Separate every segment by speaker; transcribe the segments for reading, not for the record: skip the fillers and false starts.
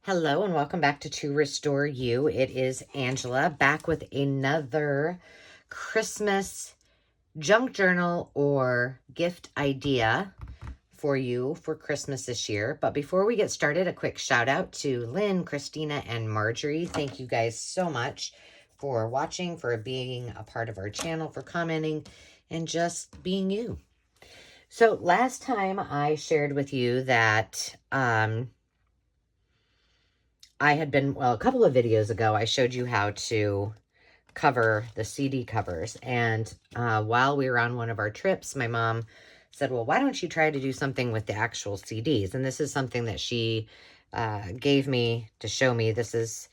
Speaker 1: Hello and welcome back to Restore You. It is Angela back with another Christmas junk journal or gift idea for you for Christmas this year. But before we get started, a quick shout out to Lynn, Christina, and Marjorie. Thank you guys so much for watching, for being a part of our channel, for commenting, and just being you. So last time I shared with you that I had been, well, a couple of videos ago, I showed you how to cover the CD covers. And while we were on one of our trips, my mom said, well, why don't you try to do something with the actual CDs? And this is something that she gave me to show me. This is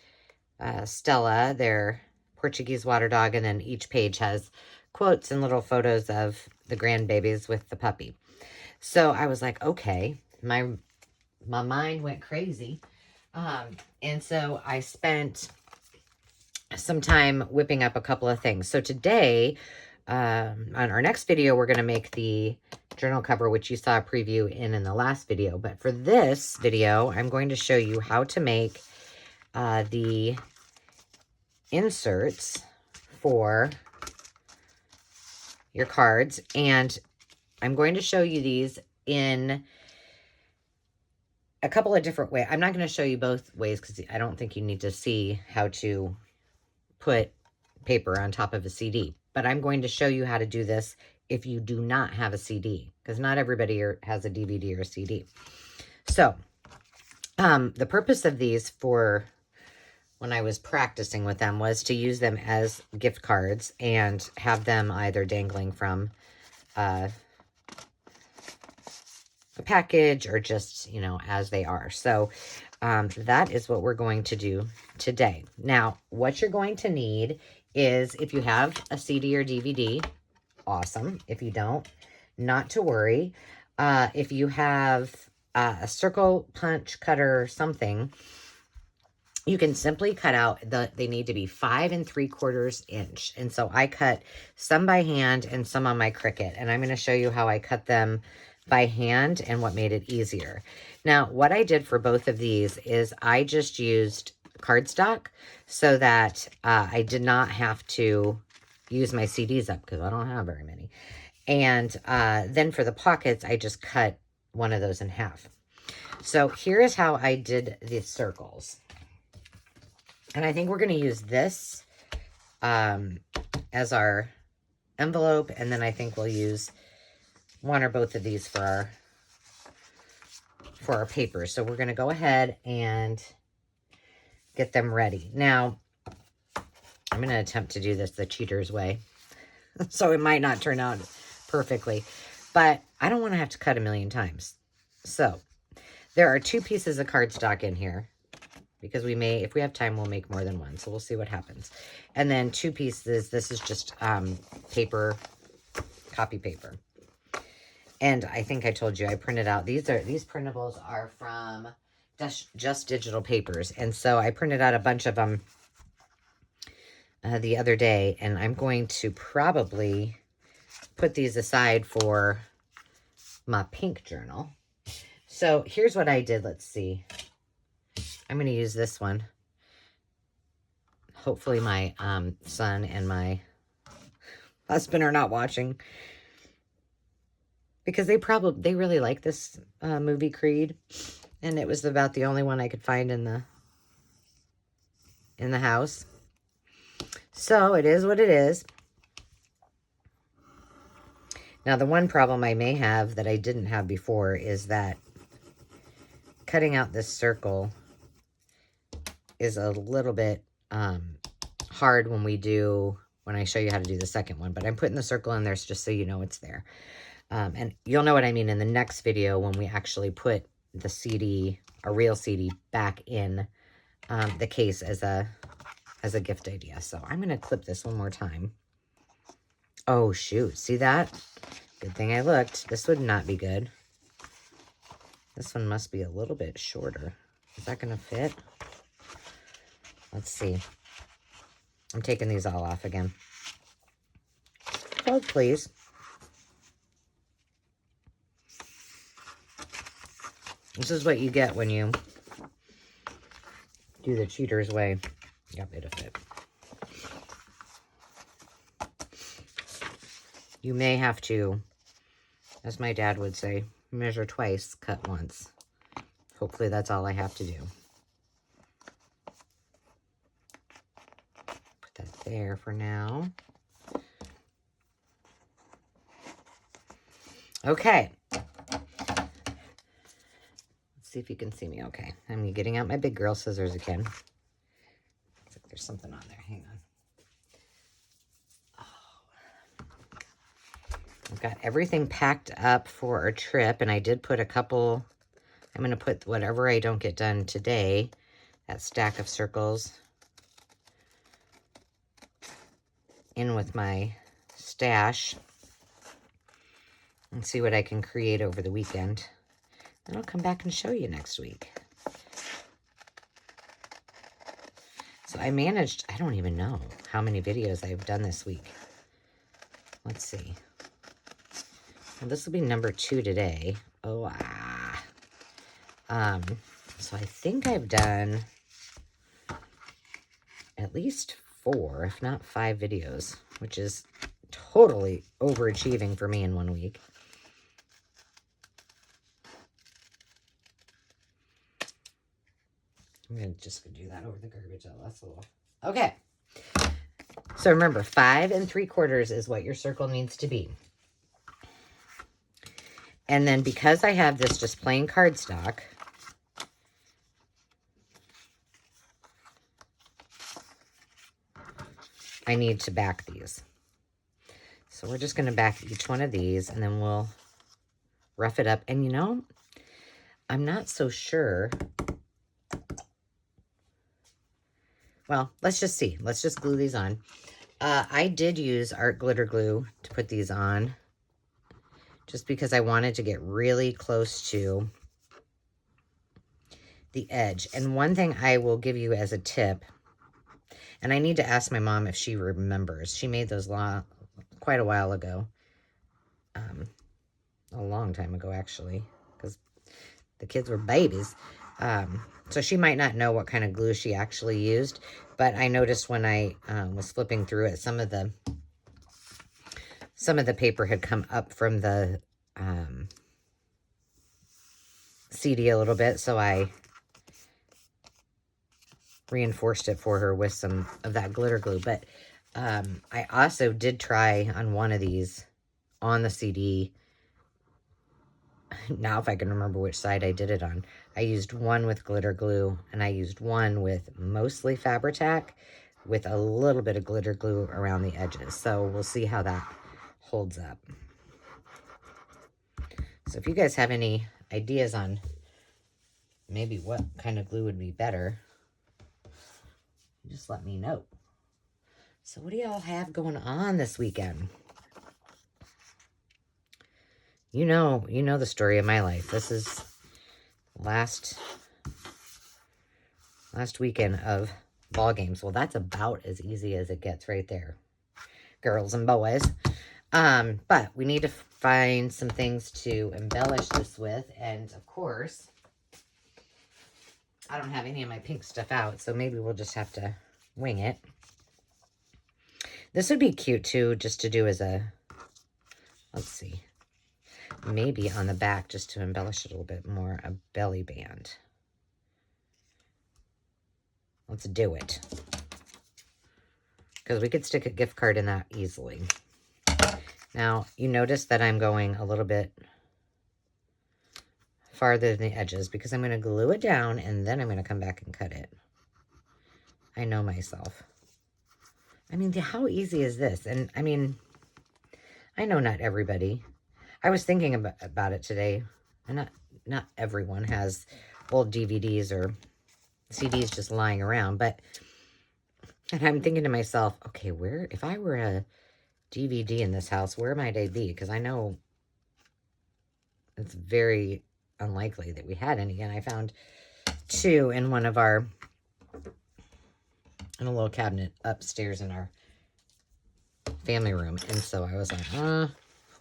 Speaker 1: Stella, their Portuguese water dog. And then each page has quotes and little photos of the grandbabies with the puppy. So I was like, okay, my mind went crazy. And so I spent some time whipping up a couple of things. So today, on our next video, we're going to make the journal cover, which you saw a preview in the last video. But for this video, I'm going to show you how to make the inserts for your cards. And I'm going to show you these in a couple of different ways. I'm not going to show you both ways because I don't think you need to see how to put paper on top of a CD. But I'm going to show you how to do this if you do not have a CD, because not everybody has a DVD or a CD. So the purpose of these for when I was practicing with them was to use them as gift cards and have them either dangling from a package or just, you know, as they are. So that is what we're going to do today. Now, what you're going to need is, if you have a CD or DVD, awesome. If you don't, not to worry. If you have a circle punch cutter or something, you can simply cut out they need to be 5 3/4 inch. And so I cut some by hand and some on my Cricut. And I'm going to show you how I cut them by hand and what made it easier. Now, what I did for both of these is I just used cardstock so that I did not have to use my CDs up because I don't have very many. And then for the pockets, I just cut one of those in half. So here is how I did the circles. And I think we're going to use this as our envelope. And then I think we'll use one or both of these for our paper. So we're going to go ahead and get them ready. Now, I'm going to attempt to do this the cheater's way. So it might not turn out perfectly, but I don't want to have to cut a million times. So there are 2 pieces of cardstock in here because we may, if we have time, we'll make more than one. So we'll see what happens. And then 2 pieces. This is just paper, copy paper. And I think I told you I printed out, these printables are from Just Digital Papers. And so I printed out a bunch of them the other day. And I'm going to probably put these aside for my pink journal. So here's what I did. Let's see. I'm going to use this one. Hopefully my son and my husband are not watching, because they really like this movie Creed, and it was about the only one I could find in the house. So it is what it is. Now, the one problem I may have that I didn't have before is that cutting out this circle is a little bit hard when I show you how to do the second one. But I'm putting the circle in there just so you know it's there. And you'll know what I mean in the next video when we actually put the CD, a real CD, back in the case as a gift idea. So I'm going to clip this one more time. Oh, shoot. See that? Good thing I looked. This would not be good. This one must be a little bit shorter. Is that going to fit? Let's see. I'm taking these all off again. Hold, please. This is what you get when you do the cheater's way. Yep, it'll fit. You may have to, as my dad would say, measure twice, cut once. Hopefully that's all I have to do. Put that there for now. Okay. Let's see if you can see me okay. I'm getting out my big girl scissors again. Looks like there's something on there. Hang on. Oh. I've got everything packed up for our trip, and I did put a couple. I'm going to put whatever I don't get done today, that stack of circles, in with my stash and see what I can create over the weekend. Then I'll come back and show you next week. So I managed, I don't even know how many videos I've done this week. Let's see. Well, this will be number 2 today. Oh, so I think I've done at least 4, if not 5 videos, which is totally overachieving for me in 1 week. I'm just gonna do that over the garbage. Oh, that's a little... Okay. So remember, 5 3/4 is what your circle needs to be. And then because I have this just plain cardstock, I need to back these. So we're just going to back each one of these, and then we'll rough it up. And you know, I'm not so sure. Well, let's just see. Let's just glue these on. I did use art glitter glue to put these on, just because I wanted to get really close to the edge. And one thing I will give you as a tip, and I need to ask my mom if she remembers. She made those quite a while ago. A long time ago, actually, because the kids were babies. So she might not know what kind of glue she actually used. But I noticed when I was flipping through it, some of the paper had come up from the CD a little bit. So I reinforced it for her with some of that glitter glue. But I also did try on one of these on the CD. Now, if I can remember which side I did it on, I used one with glitter glue, and I used one with mostly Fabri-Tac with a little bit of glitter glue around the edges. So we'll see how that holds up. So if you guys have any ideas on maybe what kind of glue would be better, just let me know. So what do y'all have going on this weekend? You know the story of my life. This is last weekend of ball games. Well, that's about as easy as it gets right there, girls and boys. But we need to find some things to embellish this with. And of course, I don't have any of my pink stuff out, so maybe we'll just have to wing it. This would be cute too, just to do as a, let's see, maybe on the back, just to embellish it a little bit more, a belly band. Let's do it. Because we could stick a gift card in that easily. Now, you notice that I'm going a little bit farther than the edges because I'm going to glue it down and then I'm going to come back and cut it. I know myself. I mean, how easy is this? And I mean, I know not everybody. I was thinking about it today, and not everyone has old DVDs or CDs just lying around, and I'm thinking to myself, okay, if I were a DVD in this house, where might I be? Because I know it's very unlikely that we had any, and I found 2 in in a little cabinet upstairs in our family room, and so I was like,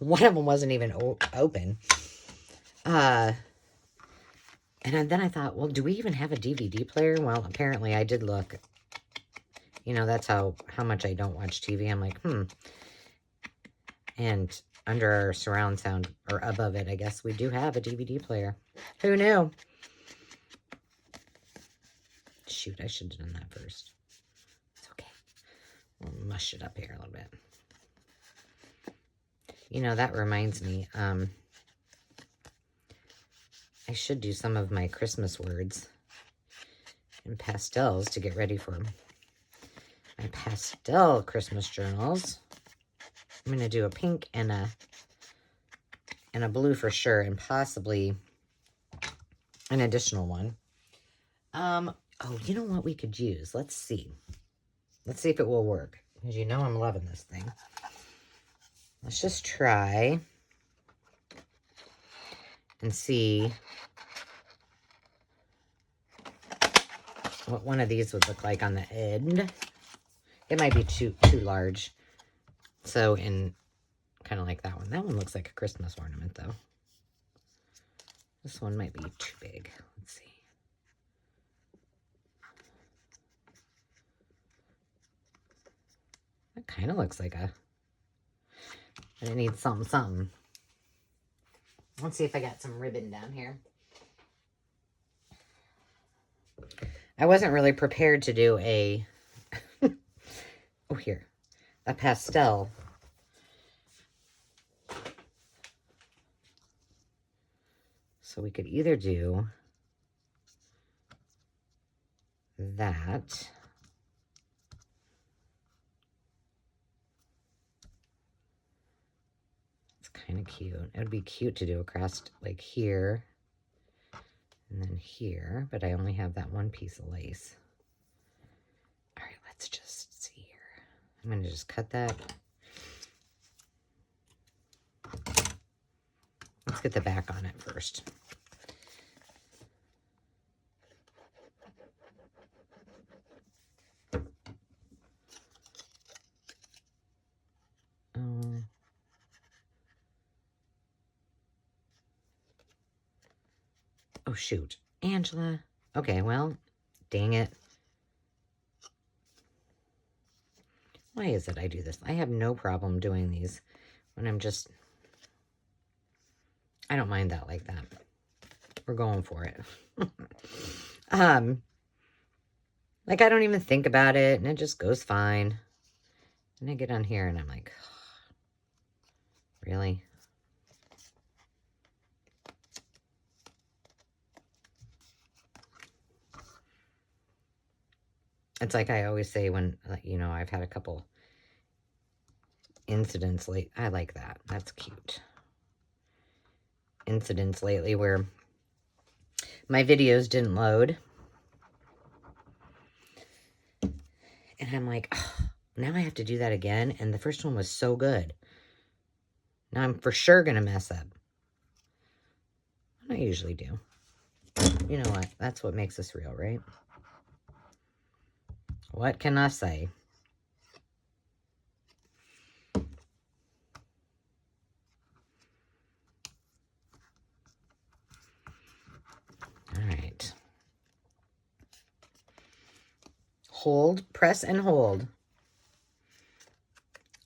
Speaker 1: one of them wasn't even open. And then I thought, well, do we even have a DVD player? Well, apparently I did look. You know, that's how much I don't watch TV. I'm like, And under our surround sound, or above it, I guess, we do have a DVD player. Who knew? Shoot, I should have done that first. It's okay. We'll mush it up here a little bit. You know, that reminds me, I should do some of my Christmas words in pastels to get ready for my pastel Christmas journals. I'm going to do a pink and a blue for sure, and possibly an additional one. Oh, you know what we could use? Let's see. Let's see if it will work, because you know I'm loving this thing. Let's just try and see what one of these would look like on the end. It might be too large. So in kind of like that one. That one looks like a Christmas ornament though. This one might be too big. Let's see. That kind of looks like a... But it needs something. Let's see if I got some ribbon down here. I wasn't really prepared to do a... oh, here. A pastel. So we could either do that. It's kind of cute. It would be cute to do across like here and then here, but I only have that one piece of lace. All right, let's just see here. I'm going to just cut that. Let's get the back on it first. Oh, shoot. Angela. Okay, well, dang it. Why is it I do this? I have no problem doing these when I'm just... I don't mind that like that. We're going for it. Like I don't even think about it and it just goes fine. And I get on here and I'm like, really? It's like I always say when, you know, I've had a couple incidents late. I like that. That's cute. Incidents lately where my videos didn't load. And I'm like, oh, now I have to do that again. And the first one was so good. Now I'm for sure going to mess up. I usually do. You know what? That's what makes us real, right? What can I say? All right. Hold, press and hold.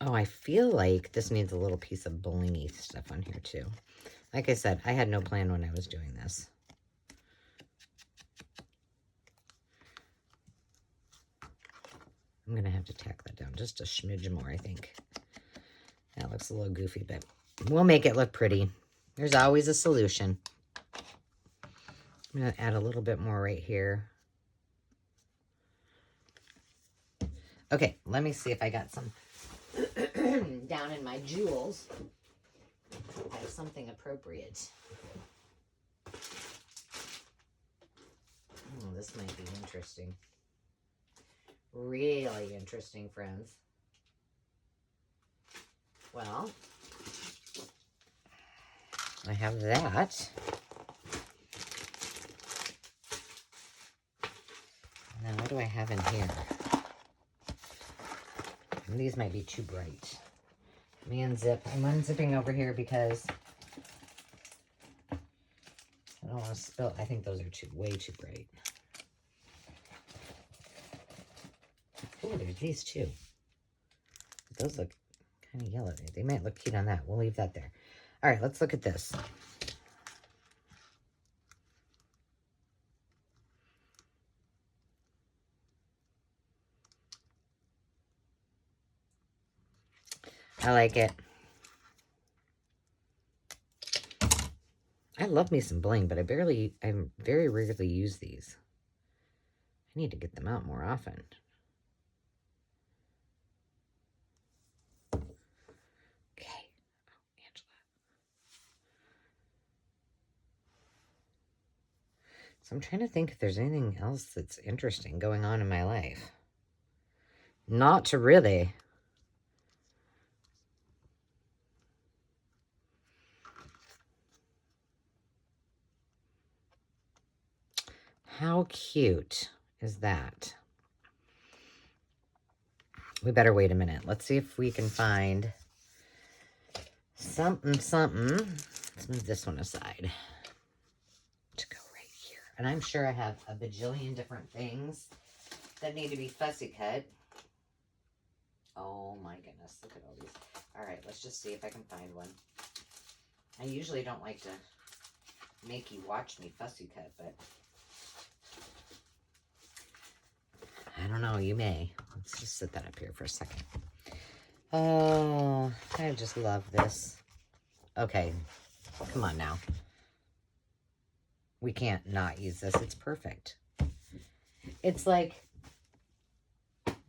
Speaker 1: Oh, I feel like this needs a little piece of blingy stuff on here too. Like I said, I had no plan when I was doing this. I'm going to have to tack that down just a smidge more, I think. That looks a little goofy, but we'll make it look pretty. There's always a solution. I'm going to add a little bit more right here. Okay, let me see if I got some down in my jewels. I have something appropriate. Oh, this might be interesting. Really interesting, friends. Well, I have that. Now, what do I have in here? And these might be too bright. Let me unzip. I'm unzipping over here because I don't want to I think those are way too bright. Oh, there's these too. Those look kind of yellow. They might look cute on that. We'll leave that there. All right, let's look at this. I like it. I love me some bling, but I very rarely use these. I need to get them out more often. Okay. Oh, Angela. So I'm trying to think if there's anything else that's interesting going on in my life. Not really. How cute is that? We better wait a minute. Let's see if we can find something. Let's move this one aside to go right here. And I'm sure I have a bajillion different things that need to be fussy cut. Oh my goodness, look at all these. All right, let's just see if I can find one. I usually don't like to make you watch me fussy cut, but I don't know, you may. Let's just set that up here for a second. Oh, I just love this. Okay, come on now. We can't not use this. It's perfect. It's like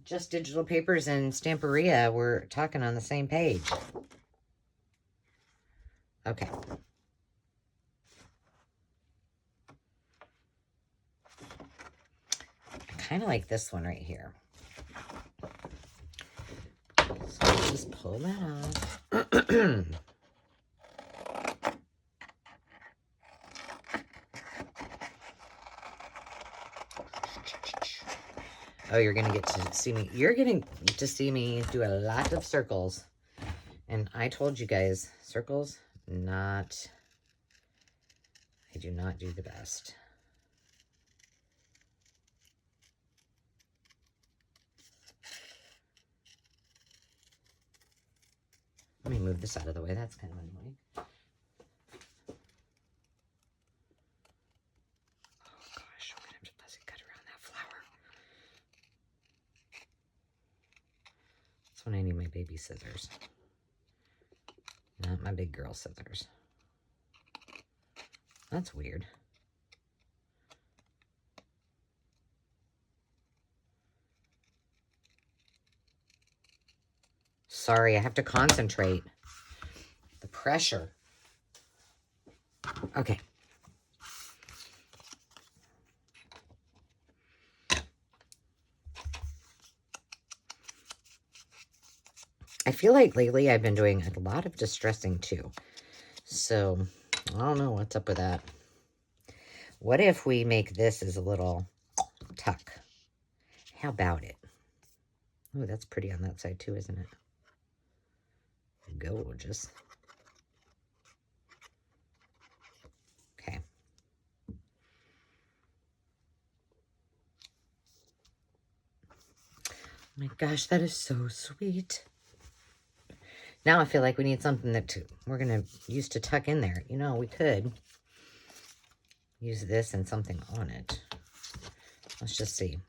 Speaker 1: Just Digital Papers and Stamperia were talking on the same page. Okay. I kind of like this one right here. So let's just pull that off. Oh, you're going to get to see me. You're getting to see me do a lot of circles. And I told you guys, circles, I do not do the best. Let me move this out of the way. That's kind of annoying. Oh, gosh, I'm going to have to fussy cut around that flower. That's when I need my baby scissors. Not my big girl scissors. That's weird. Sorry, I have to concentrate. The pressure. Okay. I feel like lately I've been doing a lot of distressing too. So, I don't know what's up with that. What if we make this as a little tuck? How about it? Oh, that's pretty on that side too, isn't it? Gorgeous. Okay. Oh my gosh, that is so sweet. Now I feel like we need something that we're going to use to tuck in there. You know, we could use this and something on it. Let's just see.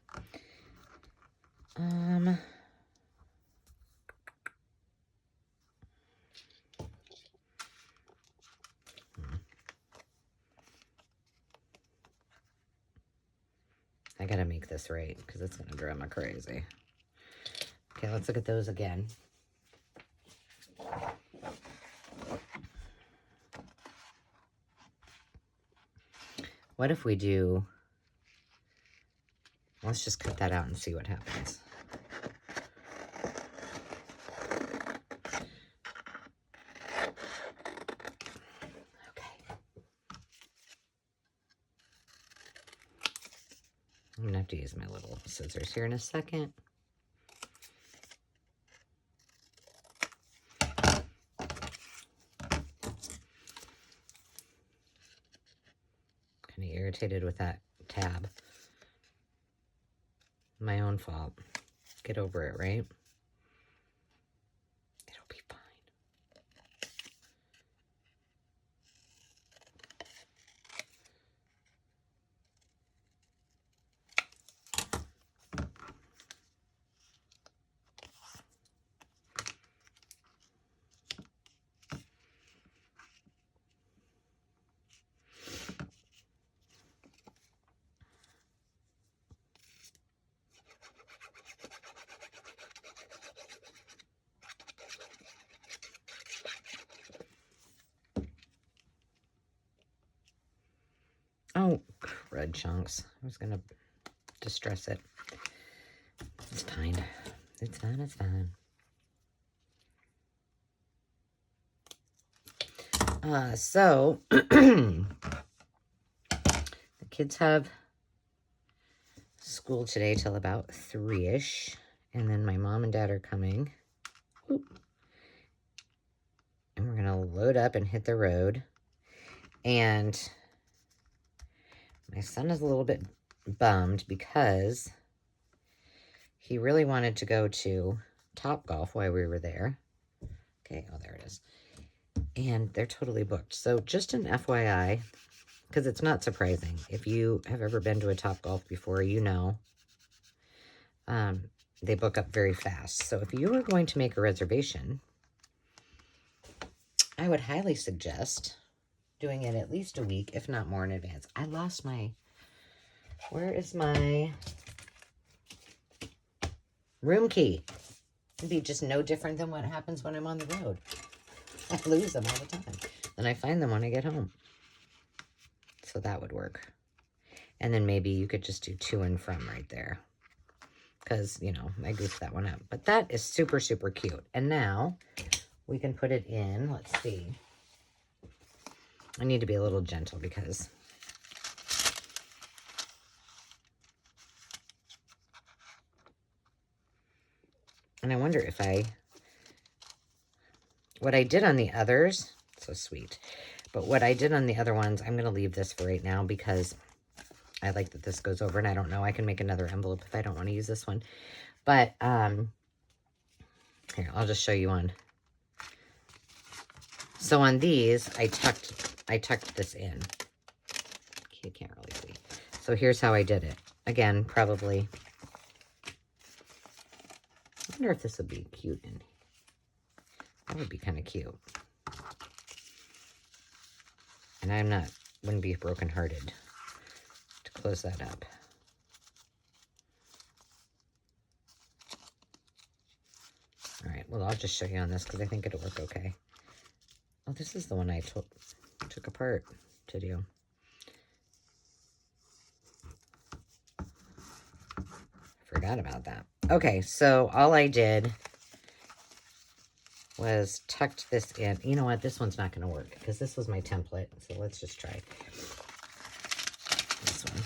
Speaker 1: I gotta make this right because it's gonna drive me crazy. Okay, let's look at those again. What if we do, let's just cut that out and see what happens. I'm going to have to use my little scissors here in a second. Kind of irritated with that tab. My own fault. Get over it, right? It'll be fine. Oh, crud chunks. I was going to distress it. It's fine. It's fine. It's fine. So, the kids have school today till about 3-ish. And then my mom and dad are coming. Oop. And we're going to load up and hit the road. And my son is a little bit bummed because he really wanted to go to Topgolf while we were there. Okay, oh, there it is. And they're totally booked. So just an FYI, because it's not surprising. If you have ever been to a Topgolf before, you know they book up very fast. So if you were going to make a reservation, I would highly suggest doing it at least a week, if not more in advance. I lost my, where is my room key? It'd be just no different than what happens when I'm on the road. I lose them all the time. And I find them when I get home. So that would work. And then maybe you could just do to and from right there. Because, you know, I goofed that one up. But that is super, super cute. And now we can put it in. Let's see. I need to be a little gentle because and I wonder if what I did on the others, so sweet, but what I did on the other ones, I'm going to leave this for right now because I like that this goes over, and I don't know, I can make another envelope if I don't want to use this one. But, here, I'll just show you one. So on these, I tucked this in. You can't really see. So here's how I did it. Again, probably, I wonder if this would be cute in. That would be kind of cute. And wouldn't be brokenhearted to close that up. All right, well, I'll just show you on this because I think it'll work okay. Oh, this is the one I took apart to do. Forgot about that. Okay, so all I did was tucked this in. You know what? This one's not going to work because this was my template. So let's just try this one.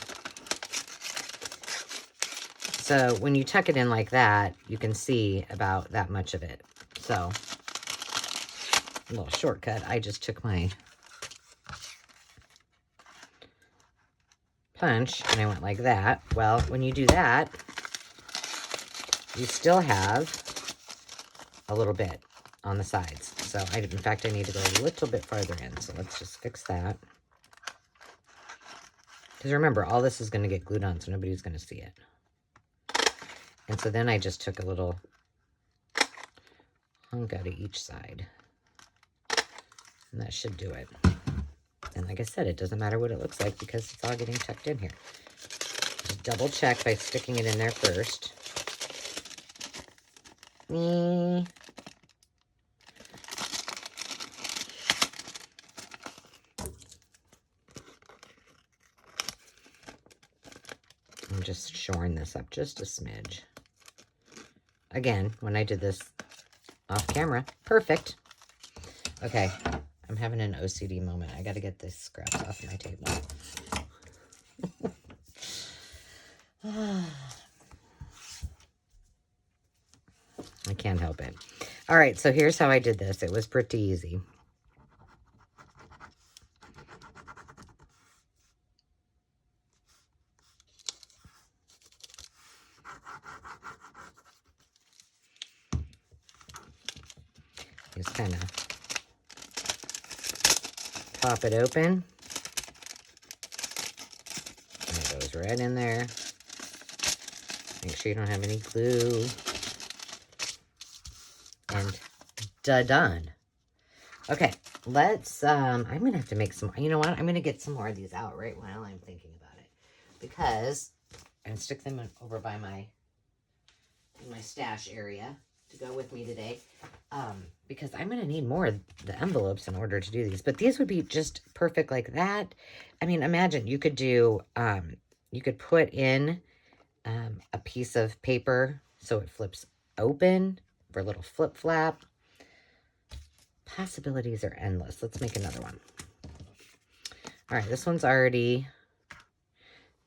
Speaker 1: So when you tuck it in like that, you can see about that much of it. So a little shortcut. I just took my punch and I went like that. Well, when you do that, you still have a little bit on the sides. So in fact, I need to go a little bit farther in. So let's just fix that. Because remember, all this is going to get glued on, so nobody's going to see it. And so then I just took a little hunk out of each side. And that should do it. And like I said, it doesn't matter what it looks like because it's all getting tucked in here. Just double check by sticking it in there first. I'm just shoring this up just a smidge. Again, when I did this off camera, perfect. Okay, I'm having an OCD moment. I got to get this scraps off my table. I can't help it. All right, so here's how I did this. It was pretty easy. Just kind of pop it open. And it goes right in there. Make sure you don't have any glue. And done. Okay, let's, I'm going to have to make some, you know what? I'm going to get some more of these out right while I'm thinking about it. Because I'm going to stick them over by in my stash area to go with me today. Because I'm going to need more of the envelopes in order to do these. But these would be just perfect like that. I mean, imagine you could do, you could put in a piece of paper so it flips open for a little flip flap. Possibilities are endless. Let's make another one. All right, this one's already,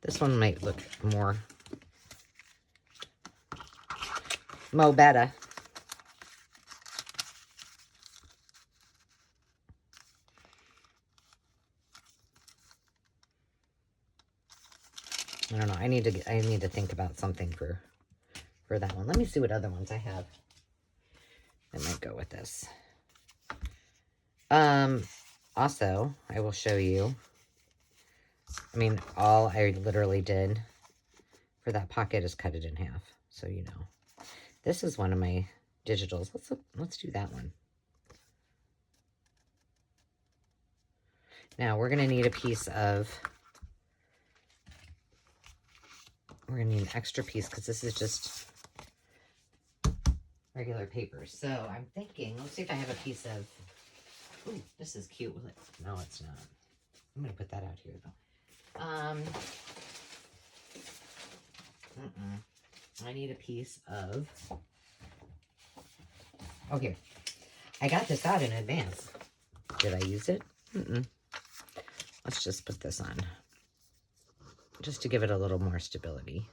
Speaker 1: this one might look more better. I don't know. I need to think about something for that one. Let me see what other ones I have. I might go with this. Also, I will show you. I mean, all I literally did for that pocket is cut it in half, so you know. This is one of my digitals. Let's do that one. Now we're gonna need a piece of. We're gonna need an extra piece because this is just regular paper. So I'm thinking, let's see if I have a piece of. Ooh, this is cute. No, it's not. I'm gonna put that out here though. I need a piece of. Oh, here. I got this out in advance. Did I use it? Let's just put this on. Just to give it a little more stability.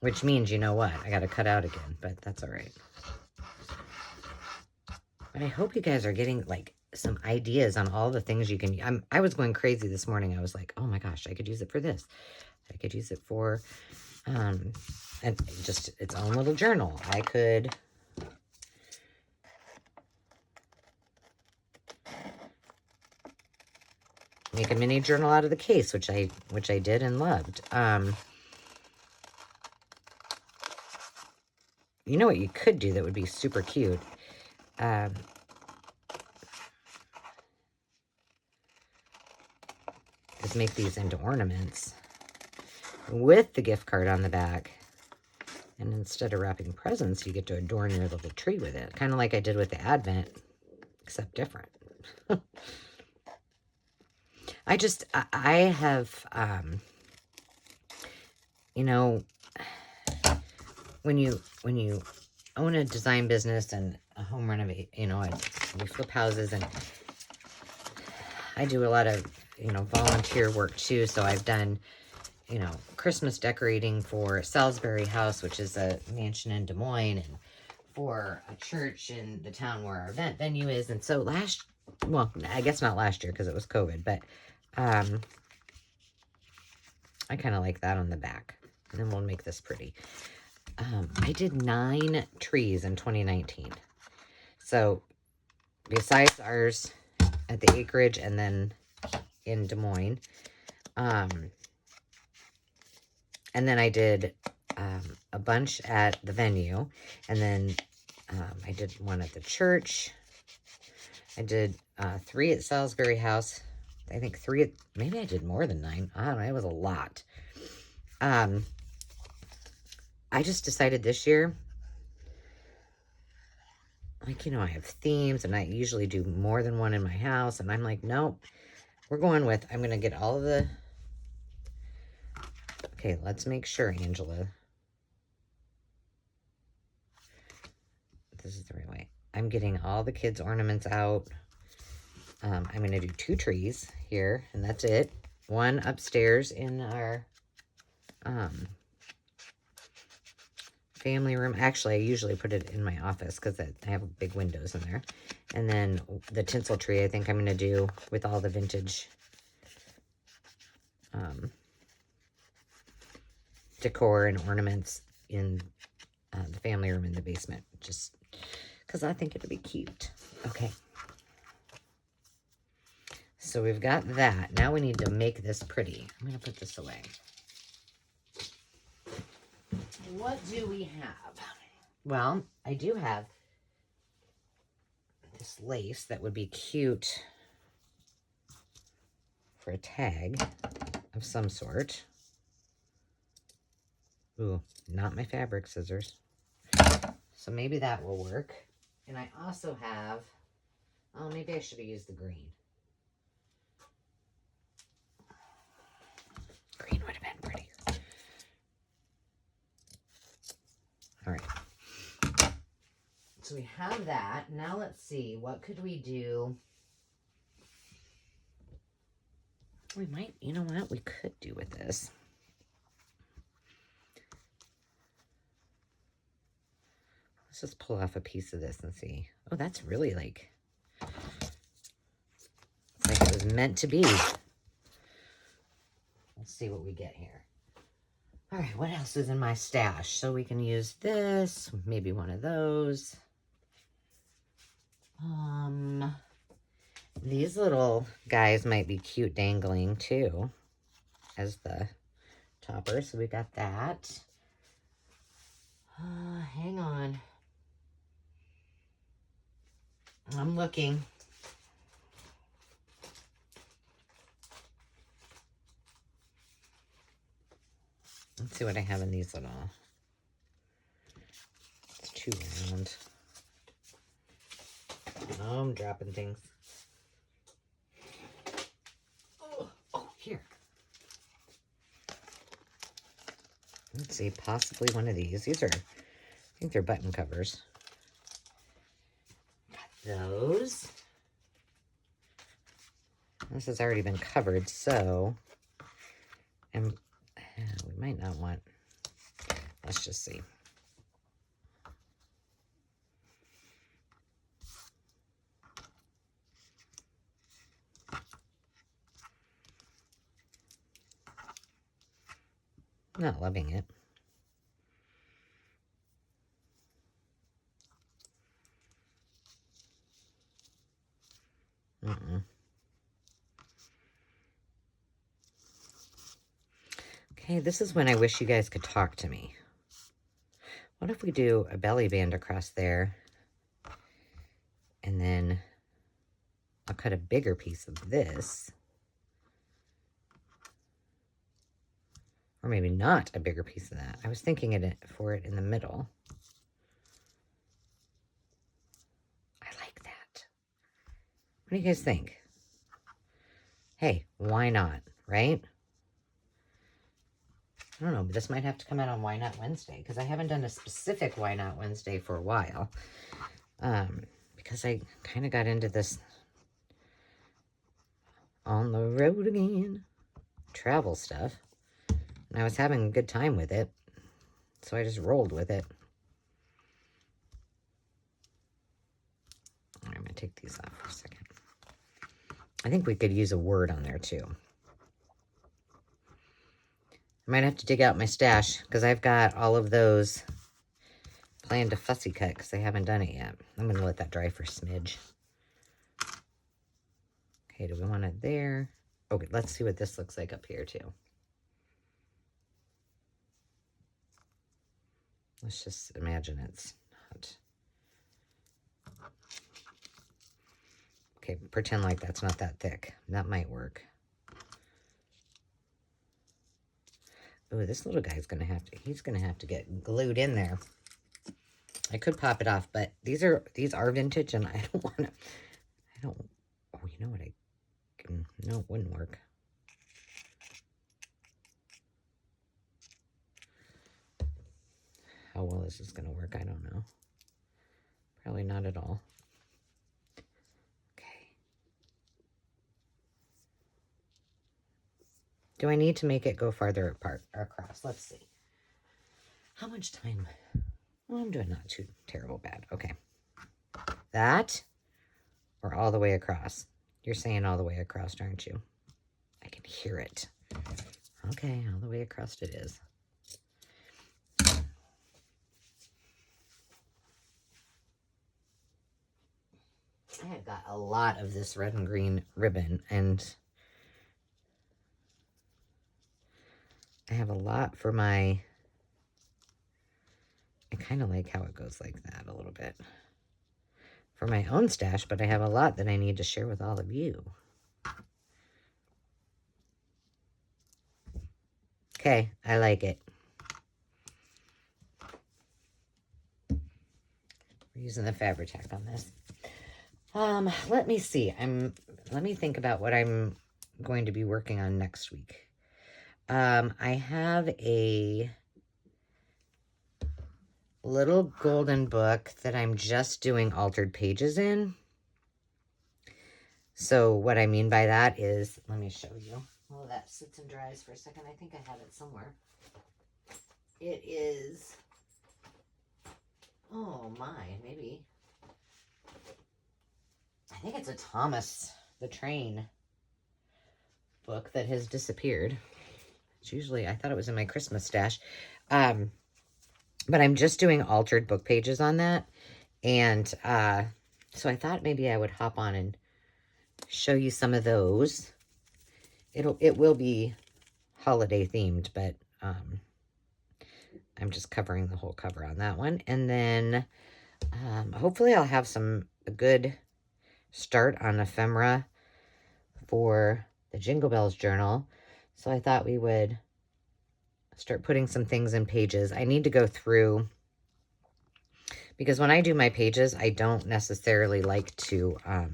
Speaker 1: Which means, you know what? I got to cut out again, but that's all right. But I hope you guys are getting, like, some ideas on all the things you can... I was going crazy this morning. I was like, oh my gosh, I could use it for this. I could use it for... and just its own little journal. I could... make a mini journal out of the case, which I did and loved. You know what you could do that would be super cute? Is make these into ornaments with the gift card on the back. And instead of wrapping presents, you get to adorn your little tree with it. Kind of like I did with the Advent, except different. I have, you know, when you own a design business and a home renovate, you know, we flip houses, and I do a lot of, you know, volunteer work too. So I've done, you know, Christmas decorating for Salisbury House, which is a mansion in Des Moines, and for a church in the town where our event venue is. And so well, I guess not last year because it was COVID, but I kind of like that on the back. And then we'll make this pretty. I did 9 trees in 2019. So besides ours at the acreage and then in Des Moines. And then I did a bunch at the venue. And then I did one at the church. I did 3 at Salisbury House. I think 3 maybe I did more than 9. I don't know. It was a lot. I just decided this year, like, you know, I have themes, and I usually do more than one in my house, and I'm like, nope, we're going with, I'm going to get all of the, okay, let's make sure, Angela, this is the right way. I'm getting all the kids' ornaments out. I'm going to do 2 trees here, and that's it. 1 upstairs in our family room. Actually, I usually put it in my office because I have big windows in there. And then the tinsel tree, I think I'm going to do with all the vintage decor and ornaments in the family room in the basement, just because I think it'll be cute. Okay. So we've got that. Now we need to make this pretty. I'm going to put this away. What do we have? Well, I do have this lace that would be cute for a tag of some sort. Ooh, not my fabric scissors. So maybe that will work. And I also have, oh, maybe I should have used the green. Green would have been prettier. All right. So we have that. Now let's see, what could we do? We might, you know what we could do with this? Let's just pull off a piece of this and see. Oh, that's really like, it's like it was meant to be. Let's see what we get here. All right, what else is in my stash? So we can use this, maybe one of those. These little guys might be cute dangling too as the topper. So we got that. Hang on. I'm looking. Let's see what I have in these little. It's too round. Oh, I'm dropping things. Oh, here. Let's see, possibly one of these. These are, I think they're button covers. Got those. This has already been covered, so, and we might not want, let's just see. Not loving it. Okay, this is when I wish you guys could talk to me. What if we do a belly band across there, and then I'll cut a bigger piece of this, or maybe not a bigger piece of that. I was thinking for it in the middle. I like that. What do you guys think? Hey, why not, right? I don't know, but this might have to come out on Why Not Wednesday, because I haven't done a specific Why Not Wednesday for a while. Because I kind of got into this on the road again travel stuff. And I was having a good time with it. So I just rolled with it. I'm going to take these off for a second. I think we could use a word on there too. I might have to dig out my stash because I've got all of those planned to fussy cut because I haven't done it yet. I'm going to let that dry for a smidge. Okay, do we want it there? Okay, let's see what this looks like up here too. Let's just imagine it's not. Okay, pretend like that's not that thick. That might work. Oh, this little guy's gonna have to, he's gonna have to get glued in there. I could pop it off, but these are vintage and I don't wanna, oh, you know what, no, it wouldn't work. How well is this gonna work? I don't know. Probably not at all. Okay. Do I need to make it go farther apart or across? Let's see. How much time? Well, I'm doing not too terrible bad. Okay. That or all the way across? You're saying all the way across, aren't you? I can hear it. Okay, all the way across it is. I have got a lot of this red and green ribbon, and I have a lot for my, I kind of like how it goes like that a little bit for my own stash, but I have a lot that I need to share with all of you. Okay, I like it. We're using the Fabri-Tac on this. Let me see. Let me think about what I'm going to be working on next week. I have a little golden book that I'm just doing altered pages in. So what I mean by that is, let me show you. Oh, that sits and dries for a second. I think I have it somewhere. It is, oh my, maybe. I think it's a Thomas the Train book that has disappeared. It's usually, I thought it was in my Christmas stash. But I'm just doing altered book pages on that. And so I thought maybe I would hop on and show you some of those. It will be holiday themed, but I'm just covering the whole cover on that one. And then hopefully I'll have a good start on ephemera for the Jingle Bells journal. So I thought we would start putting some things in pages. I need to go through, because when I do my pages, I don't necessarily like to, oh,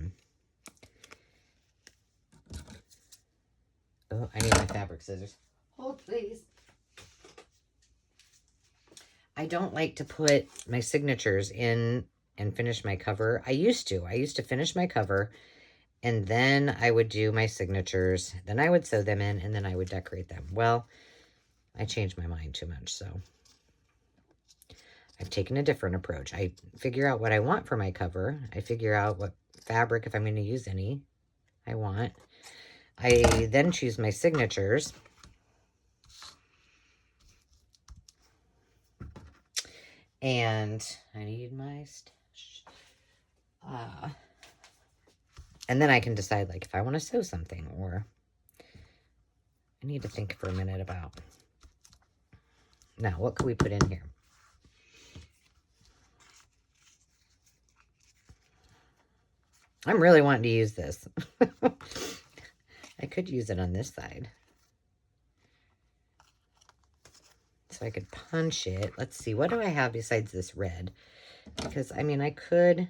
Speaker 1: I need my fabric scissors. Hold, please. I don't like to put my signatures in and finish my cover. I used to finish my cover, and then I would do my signatures. Then I would sew them in, and then I would decorate them. Well, I changed my mind too much, so I've taken a different approach. I figure out what I want for my cover. I figure out what fabric, if I'm going to use any, I want. I then choose my signatures. And I need my stash. And then I can decide, like, if I want to sew something, or I need to think for a minute about, now, what could we put in here? I'm really wanting to use this. I could use it on this side. So I could punch it. Let's see, what do I have besides this red? Because, I mean, I could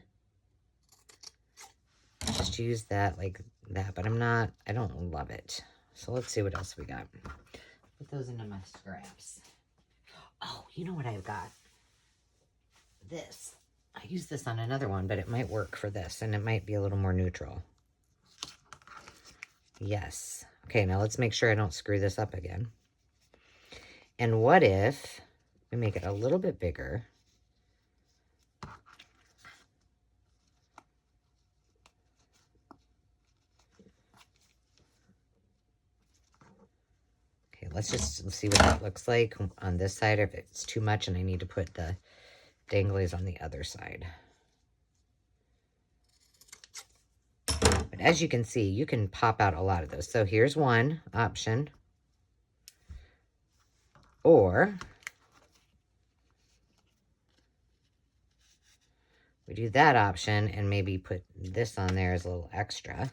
Speaker 1: just use that like that, but I don't love it. So let's see what else we got. Put those into my scraps. Oh, you know what I've got? This. I use this on another one, but it might work for this, and it might be a little more neutral. Yes. Okay, now let's make sure I don't screw this up again. And what if we make it a little bit bigger? Okay, let's just see what that looks like on this side, if it's too much and I need to put the danglies on the other side. But as you can see, you can pop out a lot of those. So here's one option. Or we do that option and maybe put this on there as a little extra.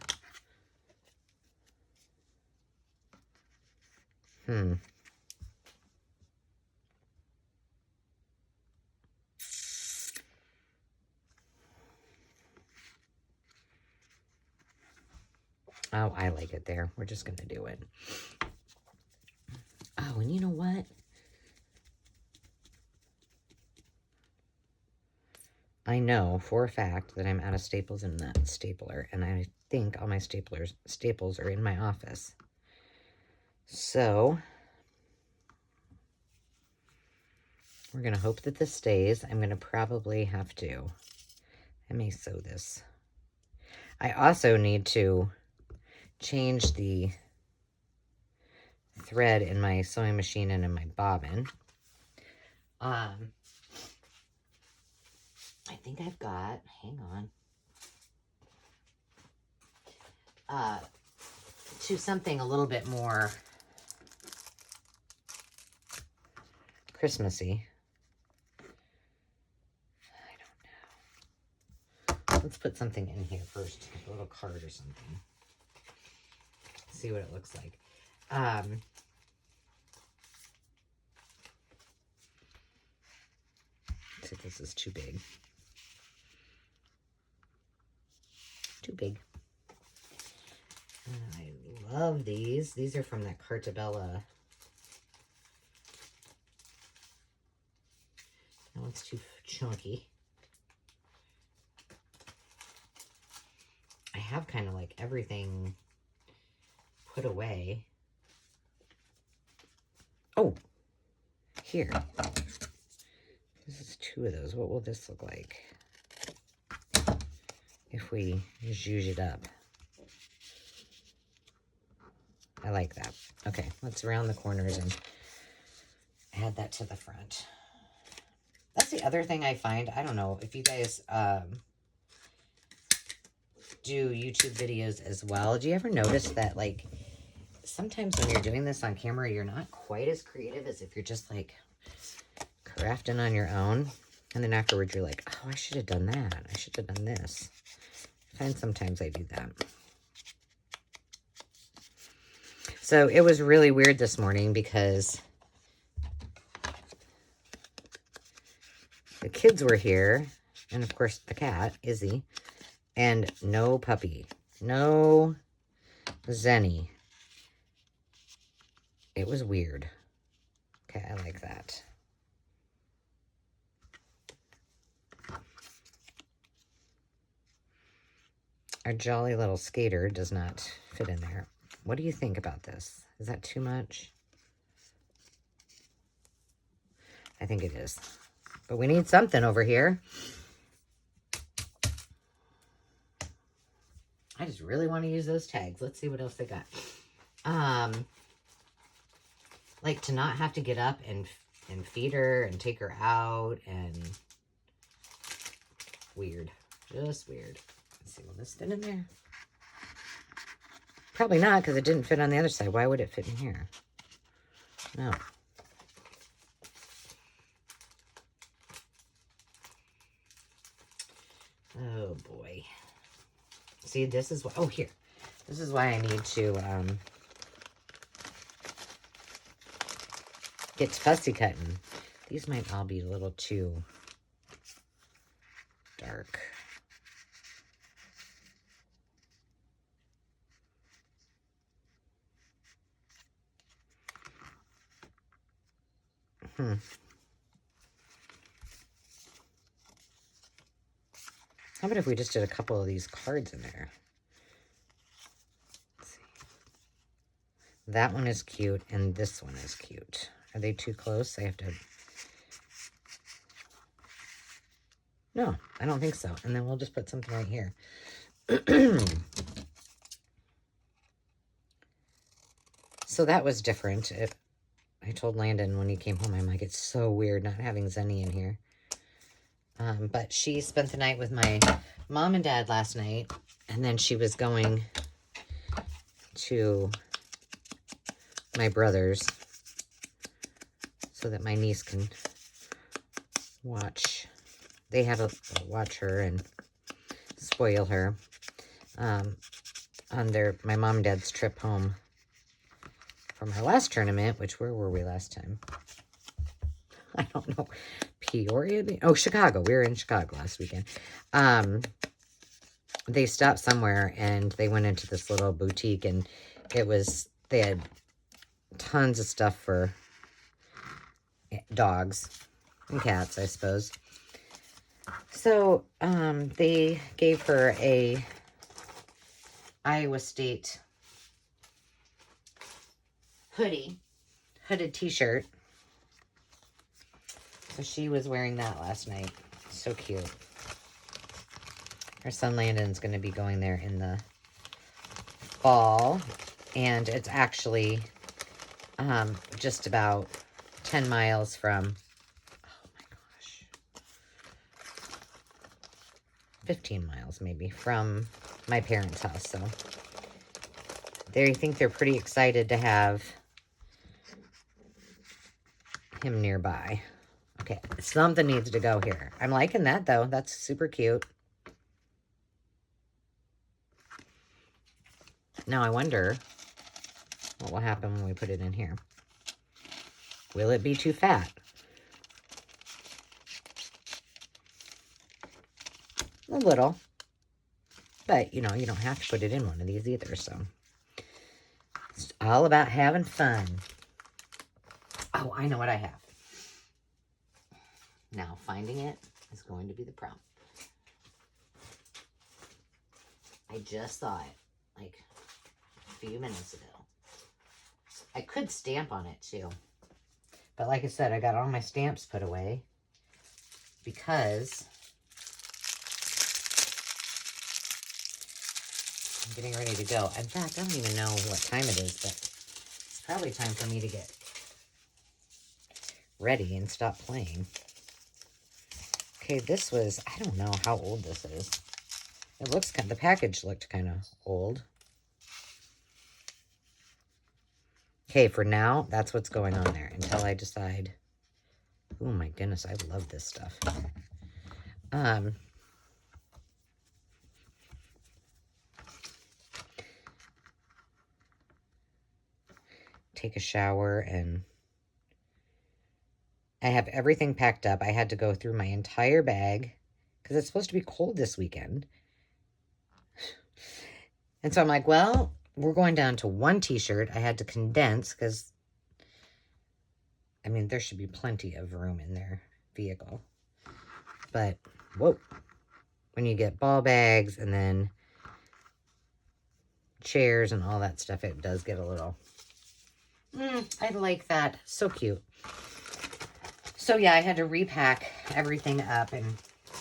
Speaker 1: Oh, I like it there. We're just going to do it. Oh, and you know what? I know for a fact that I'm out of staples in that stapler, and I think all my staples are in my office. So we're going to hope that this stays. I'm going to probably have to, I may sew this. I also need to change the thread in my sewing machine and in my bobbin. I think I've got, hang on. to something a little bit more Christmassy. I don't know. Let's put something in here first, like a little card or something. See what it looks like. See if this is too big. Too big. I love these. These are from that Cartabella. That one's too chunky. I have kind of like everything put away. Oh, here. This is 2 of those. What will this look like if we zhuzh it up? I like that. Okay, let's round the corners and add that to the front. That's the other thing I find. I don't know if you guys do YouTube videos as well. Do you ever notice that, like, sometimes when you're doing this on camera, you're not quite as creative as if you're just, like, crafting on your own? And then afterwards, you're like, oh, I should have done that. I should have done this. I find sometimes I do that. So it was really weird this morning because the kids were here. And, of course, the cat, Izzy. And no puppy. No Zenny. It was weird. Okay, I like that. Our jolly little skater does not fit in there. What do you think about this? Is that too much? I think it is. But we need something over here. I just really want to use those tags. Let's see what else they got. Like to not have to get up and feed her and take her out and weird. Just weird. Let's see, will this fit in there? Probably not, because it didn't fit on the other side. Why would it fit in here? No. Oh boy. See, this is why, oh here. This is why I need to get fussy cutting. These might all be a little too dark. How about if we just did a couple of these cards in there? Let's see. That one is cute, and this one is cute. Are they too close? I have to... No, I don't think so. And then we'll just put something right here. So that was different. I told Landon when he came home, I'm like, it's so weird not having Zenny in here. But she spent the night with my mom and dad last night, and then she was going to my brother's so that my niece can watch. They had to watch her and spoil her on my mom and dad's trip home from our last tournament, which, where were we last time? I don't know. Peoria? Oh, Chicago. We were in Chicago last weekend. They stopped somewhere and they went into this little boutique, and they had tons of stuff for dogs and cats, I suppose. So, they gave her a Iowa State hooded t-shirt. So she was wearing that last night. So cute. Our son Landon's going to be going there in the fall. And it's actually just about 10 miles from, oh my gosh, 15 miles maybe from my parents' house. So They think they're pretty excited to have him nearby. Okay, something needs to go here. I'm liking that, though. That's super cute. Now, I wonder what will happen when we put it in here. Will it be too fat? A little. But, you know, you don't have to put it in one of these either, so. It's all about having fun. Oh, I know what I have. Now, finding it is going to be the problem. I just saw it, like, a few minutes ago. I could stamp on it, too. But like I said, I got all my stamps put away because I'm getting ready to go. In fact, I don't even know what time it is, but it's probably time for me to get ready and stop playing. Okay, this was, I don't know how old this is. It looks kind of, the package looked kind of old. Okay, for now, that's what's going on there until I decide. Oh my goodness, I love this stuff. Take a shower, and I have everything packed up. I had to go through my entire bag because it's supposed to be cold this weekend. And so I'm like, well, we're going down to one t-shirt. I had to condense because, I mean, there should be plenty of room in their vehicle. But, whoa, when you get ball bags and then chairs and all that stuff, it does get a little, I like that. So cute. So, yeah, I had to repack everything up, and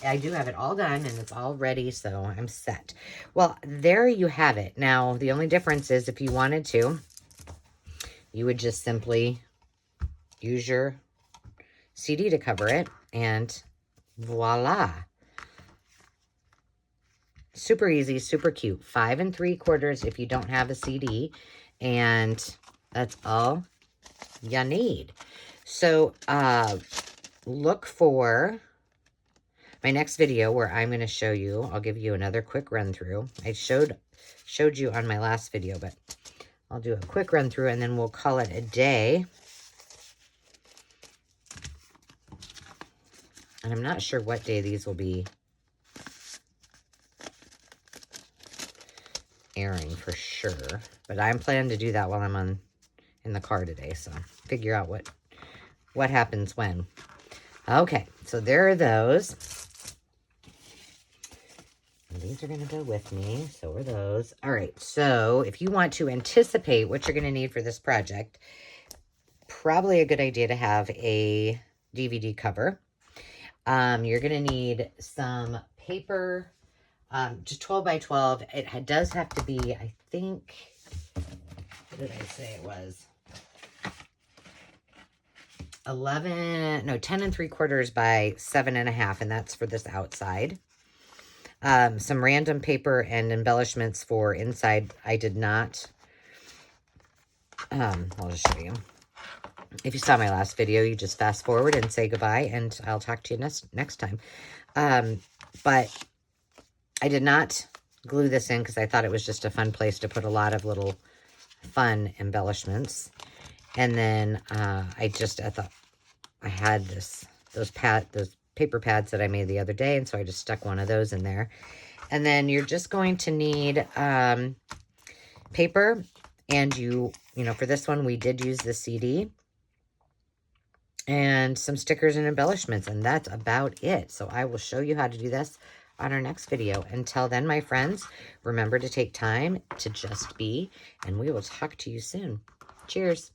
Speaker 1: I do have it all done, and it's all ready, so I'm set. Well, there you have it. Now, the only difference is if you wanted to, you would just simply use your CD to cover it, and voila. Super easy, super cute. 5 3/4 if you don't have a CD, and that's all you need. So, look for my next video where I'm going to show you. I'll give you another quick run through. I showed you on my last video, but I'll do a quick run through and then we'll call it a day. And I'm not sure what day these will be airing for sure, but I'm planning to do that while I'm in the car today, so figure out what happens when. Okay, so there are those. And these are going to go with me. So are those. All right, so if you want to anticipate what you're going to need for this project, probably a good idea to have a DVD cover. You're going to need some paper, just 12 by 12. It does have to be, I think, what did I say it was? 10 3/4 by 7.5, and that's for this outside. Some random paper and embellishments for inside. I did not, I'll just show you. If you saw my last video, you just fast forward and say goodbye, and I'll talk to you next time. But I did not glue this in because I thought it was just a fun place to put a lot of little fun embellishments. And then I thought I had those paper pads that I made the other day, and so I just stuck one of those in there. And then you're just going to need paper, and you know, for this one we did use the CD, and some stickers and embellishments, and that's about it. So I will show you how to do this on our next video. Until then, my friends, remember to take time to just be, and we will talk to you soon. Cheers.